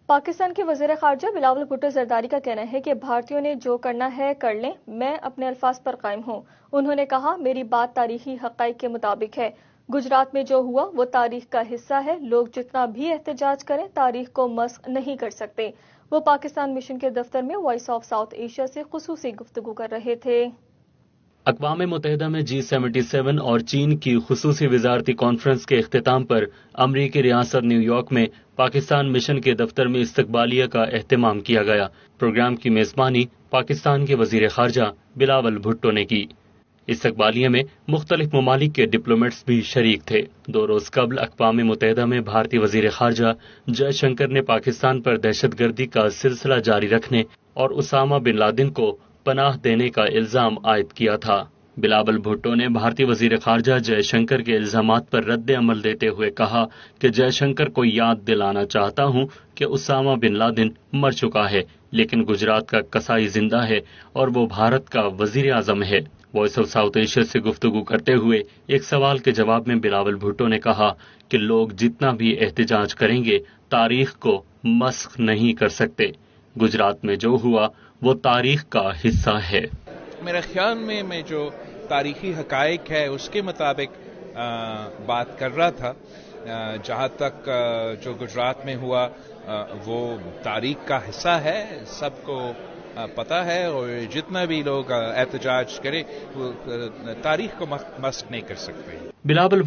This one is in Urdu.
پاکستان کے وزیر خارجہ بلاول بھٹو زرداری کا کہنا ہے کہ بھارتیوں نے جو کرنا ہے کر لیں، میں اپنے الفاظ پر قائم ہوں۔ انہوں نے کہا، میری بات تاریخی حقائق کے مطابق ہے۔ گجرات میں جو ہوا وہ تاریخ کا حصہ ہے۔ لوگ جتنا بھی احتجاج کریں تاریخ کو مسخ نہیں کر سکتے۔ وہ پاکستان مشن کے دفتر میں وائس آف ساؤتھ ایشیا سے خصوصی گفتگو کر رہے تھے۔ اقوام متحدہ میں G77 اور چین کی خصوصی وزارتی کانفرنس کے اختتام پر امریکی ریاست نیو یارک میں پاکستان مشن کے دفتر میں استقبالیہ کا اہتمام کیا گیا۔ پروگرام کی میزبانی پاکستان کے وزیر خارجہ بلاول بھٹو نے کی۔ استقبالیہ میں مختلف ممالک کے ڈپلومیٹس بھی شریک تھے۔ 2 روز قبل اقوام متحدہ میں بھارتی وزیر خارجہ جے شنکر نے پاکستان پر دہشت گردی کا سلسلہ جاری رکھنے اور اسامہ بن لادن کو پناہ دینے کا الزام عائد کیا تھا۔ بلاول بھٹو نے بھارتی وزیر خارجہ جے شنکر کے الزامات پر رد عمل دیتے ہوئے کہا کہ جے شنکر کو یاد دلانا چاہتا ہوں کہ اسامہ بن لادن مر چکا ہے، لیکن گجرات کا کسائی زندہ ہے اور وہ بھارت کا وزیر اعظم ہے۔ وائس آف ساؤتھ ایشیا سے گفتگو کرتے ہوئے ایک سوال کے جواب میں بلاول بھٹو نے کہا کہ لوگ جتنا بھی احتجاج کریں گے تاریخ کو مسخ نہیں کر سکتے۔ گجرات میں جو ہوا وہ تاریخ کا حصہ ہے۔ میرے خیال میں جو تاریخی حقائق ہے اس کے مطابق بات کر رہا تھا۔ جہاں تک جو گجرات میں ہوا وہ تاریخ کا حصہ ہے، سب کو پتہ ہے، اور جتنا بھی لوگ احتجاج کریں وہ تاریخ کو مسخ نہیں کر سکتے۔ بلاول